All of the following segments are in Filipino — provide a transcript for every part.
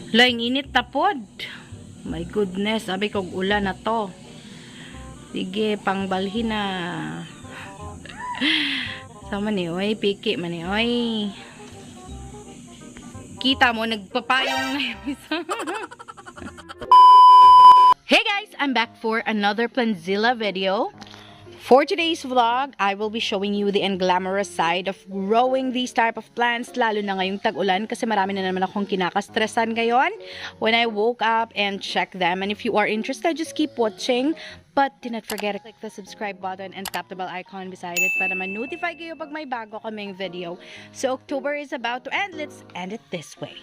Laing init na pod. My goodness, sabi kong ulan na to. Sige, pangbalhin na. Sama ni oy, piki man ni oy. Kita mo, nagpapayong na yung isa. Hey guys, I'm back for another Plantzilla video. For today's vlog, I will be showing you the unglamorous side of growing these type of plants, lalo na ngayong tag-ulan kasi marami na naman akong kinakastresan ngayon when I woke up and checked them. And if you are interested, just keep watching. But do not forget to click the subscribe button and tap the bell icon beside it para ma-notify kayo pag may bago kaming video. So October is about to end. Let's end it this way.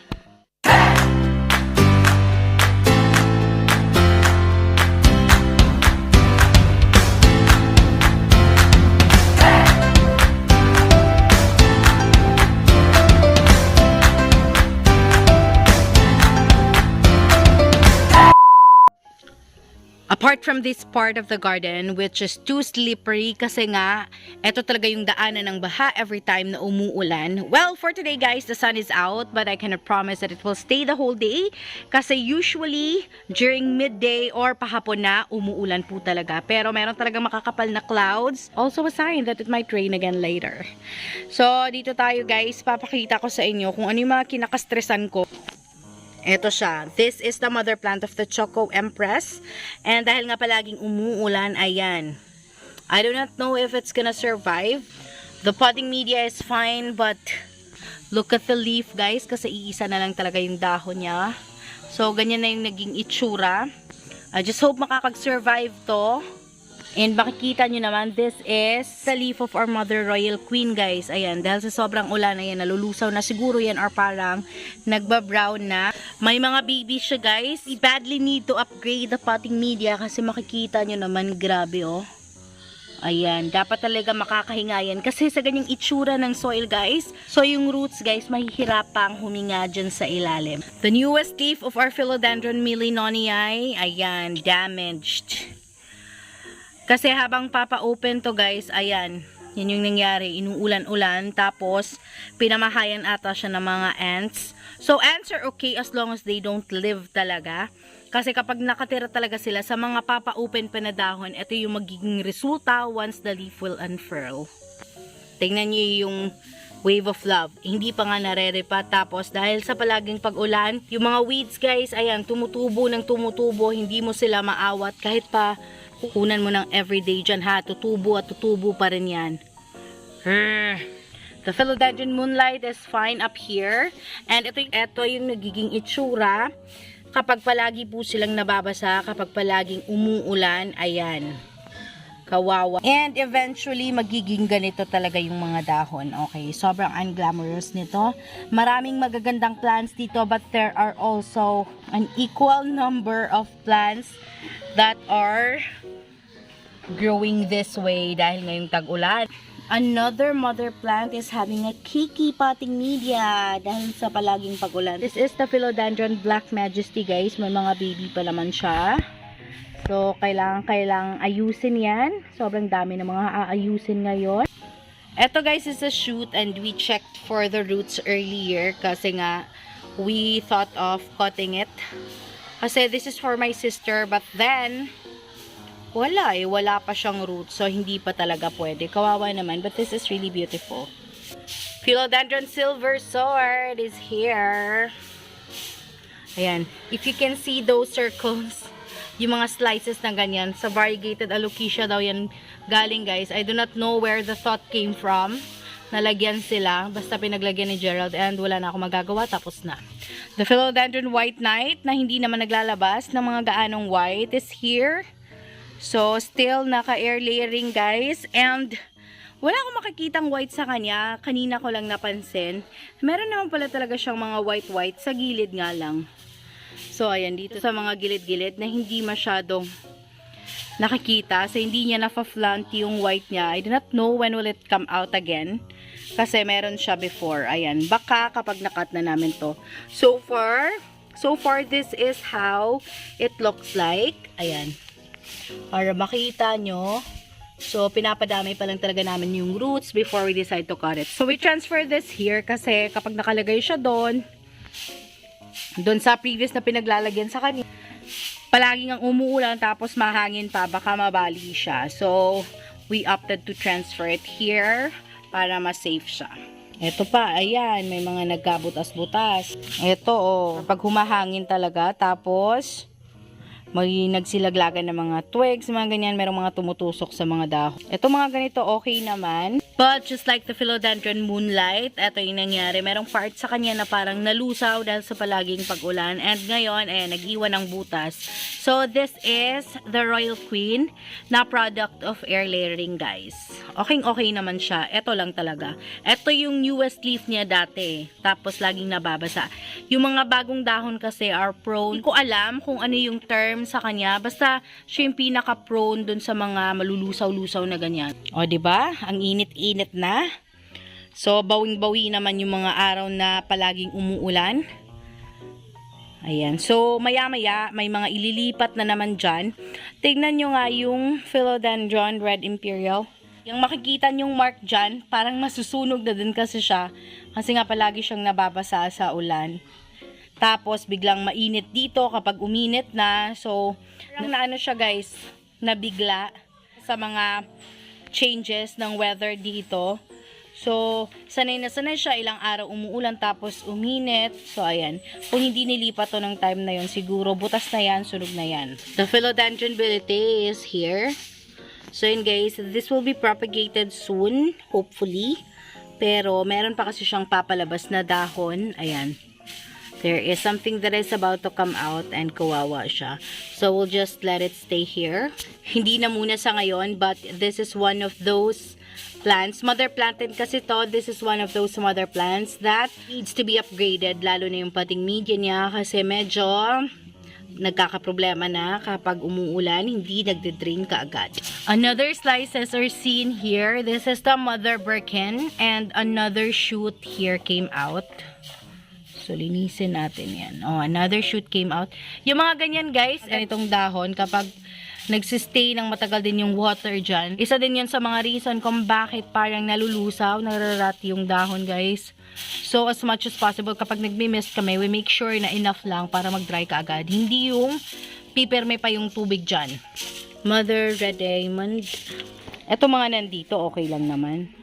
Apart from this part of the garden, which is too slippery kasi nga, eto talaga yung daanan ng baha every time na umuulan. Well, for today guys, the sun is out, but I cannot promise that it will stay the whole day. Kasi usually, during midday or pahapon na, umuulan po talaga. Pero meron talaga makakapal na clouds. Also a sign that it might rain again later. So, dito tayo guys, papakita ko sa inyo kung ano yung mga kinakastresan ko. Ito siya. This is the mother plant of the Choco Empress. And dahil nga palaging umuulan, ayan. I do not know if it's gonna survive. The potting media is fine, but look at the leaf, guys. Kasi iisa na lang talaga yung dahon niya. So, ganyan na yung naging itsura. I just hope makakag-survive to. And makikita nyo naman, this is the leaf of our Mother Royal Queen, guys. Ayan, dahil sa sobrang ulan, ayan, nalulusaw na siguro yan or parang nagbabrown na. May mga babies siya, guys. We badly need to upgrade the potting media kasi makikita nyo naman, grabe, oh. Ayan, dapat talaga makakahinga yan. Kasi sa ganyang itsura ng soil, guys, so yung roots, guys, mahihirapang huminga dyan sa ilalim. The newest leaf of our Philodendron millinonii, ayan, damaged. Kasi habang papa-open to guys, ayan, yun yung nangyari, inuulan-ulan, tapos pinamahayan ata siya ng mga ants. So ants are okay as long as they don't live talaga. Kasi kapag nakatira talaga sila sa mga papa-open pa na dahon, ito yung magiging resulta once the leaf will unfurl. Tingnan niyo yung wave of love. Hindi pa nga narerepa. Tapos dahil sa palaging pag-ulan, yung mga weeds guys, ayan, tumutubo ng tumutubo, hindi mo sila maawat kahit pa kukunan mo ng everyday dyan ha, tutubo at tutubo pa rin yan. The Philodendron moonlight is fine up here. And ito yung nagiging itsura kapag palagi po silang nababasa, kapag palaging umuulan, ayan. Kawawa. And eventually, magiging ganito talaga yung mga dahon. Okay, sobrang unglamorous nito. Maraming magagandang plants dito, but there are also an equal number of plants that are growing this way dahil ngayong tag-ulan. Another mother plant is having a kiki potting media dahil sa palaging pag-ulan. This is the Philodendron Black Majesty, guys. May mga baby pa naman siya. So, kailangan ayusin yan. Sobrang dami ng mga aayusin ngayon. Ito, guys, is a shoot and we checked for the roots earlier kasi nga we thought of cutting it. Kasi this is for my sister, but then wala pa siyang roots, so hindi pa talaga pwede. Kawawa naman, but this is really beautiful. Philodendron Silver Sword is here. Ayan, if you can see those circles, yung mga slices na ganyan, sa variegated alocasia daw yan galing, guys. I do not know where the thought came from. Nalagyan sila, basta pinaglagyan ni Gerald, and wala na ako magagawa, tapos na. The Philodendron White Knight, na hindi naman naglalabas ng mga gaanong white, is here. So, still naka-air layering, guys. And wala akong makikitang white sa kanya. Kanina ko lang napansin. Meron naman pala talaga siyang mga white-white sa gilid nga lang. So, ayan, dito sa mga gilid-gilid na hindi masyadong nakikita. So, hindi niya na-flaunt yung white niya. I do not know when will it come out again. Kasi meron siya before. Ayan, baka kapag nakat na namin to. So far, this is how it looks like. Ayan. Para makita nyo. So, pinapadami pa lang talaga namin yung roots before we decide to cut it. So, we transfer this here kasi kapag nakalagay siya doon, Doon sa previous na pinaglalagyan sa kanya, palaging ang umuulan tapos mahangin pa, baka mabali siya. So, we opted to transfer it here para mas safe siya. Ito pa, ayan, may mga nagkabutas-butas. Ito, oh, pag humahangin talaga, tapos may nagsilaglagan ng mga twigs, mga ganyan, merong mga tumutusok sa mga dahon. Ito mga ganito, okay naman. But just like the Philodendron Moonlight, ito yung nangyari. Merong part sa kanya na parang nalusaw dahil sa palaging pag-ulan. And ngayon, ayan, nag-iwan ng butas. So, this is the Royal Queen na product of air layering, guys. Okay naman siya. Ito lang talaga. Ito yung newest leaf niya dati. Tapos, laging nababasa. Yung mga bagong dahon kasi are prone. Hindi ko alam kung ano yung term sa kanya. Basta, siya yung pinaka-prone dun sa mga malulusaw-lusaw na ganyan. O, diba? Ang init-init na. So, bawing-bawi naman yung mga araw na palaging umuulan. Ayan. So, maya-maya, may mga ililipat na naman dyan. Tignan nyo nga yung Philodendron Red Imperial. Yung makikita nyong mark dyan, parang masusunog na din kasi siya. Kasi nga palagi siyang nababasa sa ulan. Tapos, biglang mainit dito kapag uminit na. So, naano siya guys, nabigla sa mga changes ng weather dito. So, sanay na sanay siya, ilang araw umuulan tapos uminit. So, ayan. Kung hindi nilipat to ng time na yon, siguro butas na yan, sunog na yan. The Philodendron Bilite is here. So, yun guys, this will be propagated soon, hopefully. Pero, meron pa kasi siyang papalabas na dahon. Ayan. There is something that is about to come out and kawawa siya. So, we'll just let it stay here. Hindi na muna sa ngayon, but this is one of those plants. Mother planted kasi to. This is one of those mother plants that needs to be upgraded. Lalo na yung pating media niya kasi medyo nagkakaproblema na kapag umuulan, hindi nagde-drain kaagad. Another slices are seen here. This is the mother birkin and another shoot here came out. So, linisin natin yan. Oh, another shoot came out. Yung mga ganyan, guys, itong dahon, kapag nagsistay ng matagal din yung water dyan, isa din yan sa mga reason kung bakit parang nalulusaw, nararat yung dahon, guys. So, as much as possible, kapag nagme-mist kami, we make sure na enough lang para mag-dry ka agad. Hindi yung pipirme pa yung tubig dyan. Mother Red Diamond. Eto mga nandito, okay lang naman.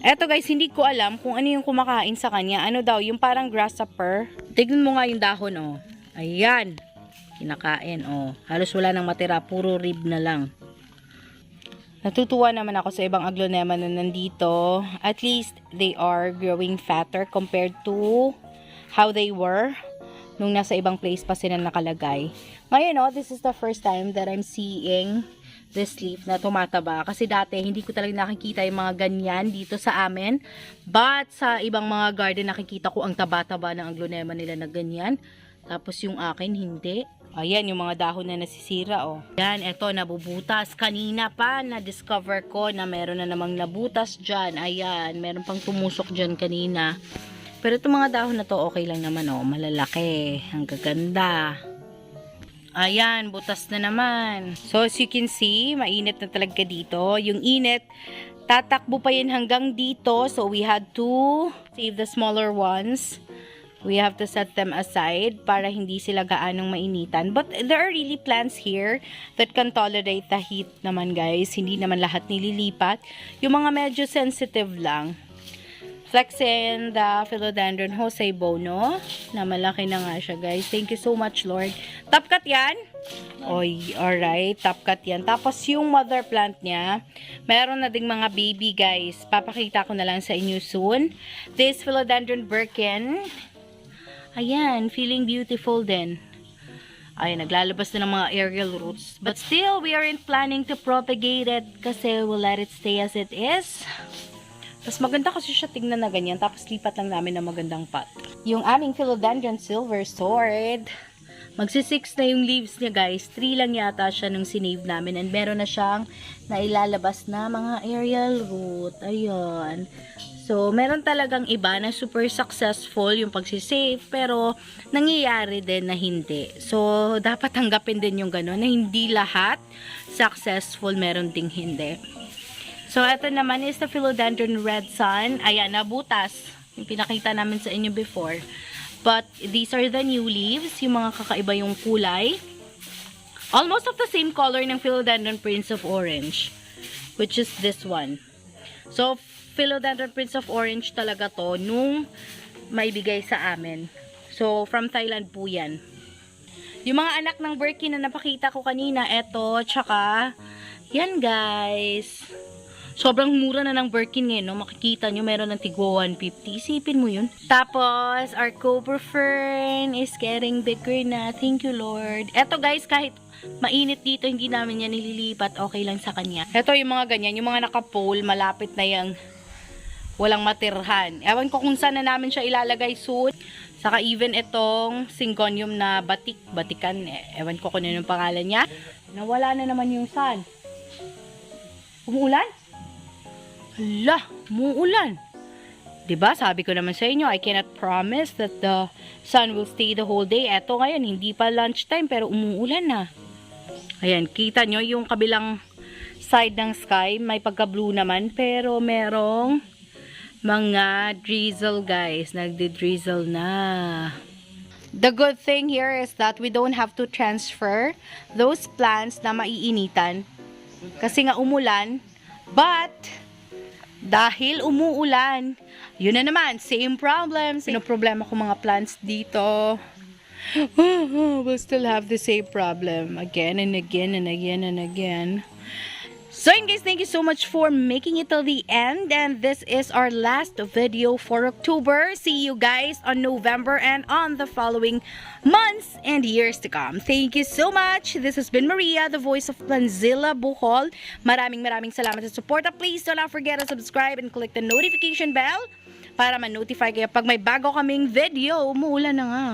Eto guys, hindi ko alam kung ano yung kumakain sa kanya. Ano daw, yung parang grasshopper. Tignan mo nga yung dahon, oh. Ayan. Kinakain, oh. Halos wala nang matira, puro rib na lang. Natutuwa naman ako sa ibang aglonema na nandito. At least, they are growing fatter compared to how they were nung nasa ibang place pa sila nakalagay. Ngayon, oh, this is the first time that I'm seeing this leaf na tumataba. Kasi dati, hindi ko talaga nakikita yung mga ganyan dito sa amin. But, sa ibang mga garden, nakikita ko ang taba-taba ng aglonema nila na ganyan. Tapos, yung akin, hindi. Ayan, yung mga dahon na nasisira, oh. Yan, eto, nabubutas. Kanina pa, na-discover ko na meron na namang nabutas dyan. Ayan, meron pang tumusok dyan kanina. Pero itong mga dahon na to, okay lang naman, oh. Malalaki. Ang gaganda. Ayan, butas na naman. So, as you can see, mainit na talaga dito. Yung init, tatakbo pa yun hanggang dito. So, we had to save the smaller ones. We have to set them aside para hindi sila gaanong mainitan. But there are really plants here that can tolerate the heat naman, guys. Hindi naman lahat nililipat. Yung mga medyo sensitive lang. Flexen the Philodendron Jose Bono. Na malaki na nga siya, guys. Thank you so much, Lord. Top cut yan. Oy, alright. Top cut yan. Tapos yung mother plant niya, meron na ding mga baby, guys. Papakita ko na lang sa inyo soon. This Philodendron Birkin. Ayan, feeling beautiful din. Ay, naglalabas na ng mga aerial roots. But still, we aren't planning to propagate it kasi we'll let it stay as it is. Tapos maganda kasi siya tingnan na ganyan. Tapos lipat lang namin ng magandang pot. Yung aming Philodendron Silver Sword. Magsi-6 na yung leaves niya, guys. 3 lang yata siya nung sinave namin. And meron na siyang nailalabas na mga aerial root. Ayun. So, meron talagang iba na super successful yung pagsisave, pero nangyayari din na hindi. So, dapat tanggapin din yung gano'n na hindi lahat successful, meron ding hindi. So, ito naman is the Philodendron Red Sun. Ayan, nabutas. Yung pinakita namin sa inyo before. But these are the new leaves. Yung mga kakaiba yung kulay. Almost of the same color ng Philodendron Prince of Orange, which is this one. So, Philodendron Prince of Orange talaga to nung may bigay sa amin. So, from Thailand po yan. Yung mga anak ng Birkin na napakita ko kanina, eto, tsaka, yan guys. Sobrang mura na ng Birkin ngayon, no? Makikita nyo, meron ng tigwa 150. Isipin mo yun. Tapos, our cobra fern is getting bigger na. Thank you, Lord. Eto guys, kahit mainit dito, hindi namin yan nililipat. Okay lang sa kanya. Eto yung mga ganyan, yung mga naka-pole, malapit na yung walang matirhan. Ewan ko kung saan na namin siya ilalagay soon. Saka even itong syngonium na batikan. Ewan ko kung ano yung pangalan niya. Nawala na naman yung sun. Umuulan? Hala, umuulan. Diba? Sabi ko naman sa inyo, I cannot promise that the sun will stay the whole day. Eto ngayon, hindi pa lunchtime pero umuulan na. Ayan, kita nyo yung kabilang side ng sky. May pagka-blue naman pero merong mga drizzle guys. Nagdi-drizzle na. The good thing here is that we don't have to transfer those plants na maiinitan. Kasi nga umulan. But dahil umuulan, yun na naman, same problem. Sino problema ko mga plants dito? We'll still have the same problem again and again and again and again. So yun guys, thank you so much for making it till the end. And this is our last video for October. See you guys on November and on the following months and years to come. Thank you so much. This has been Maria, the voice of PLANTZILLA BHL. Maraming salamat sa support. Please do not forget to subscribe and click the notification bell para ma-notify kayo pag may bago kaming video. Umuulan na nga.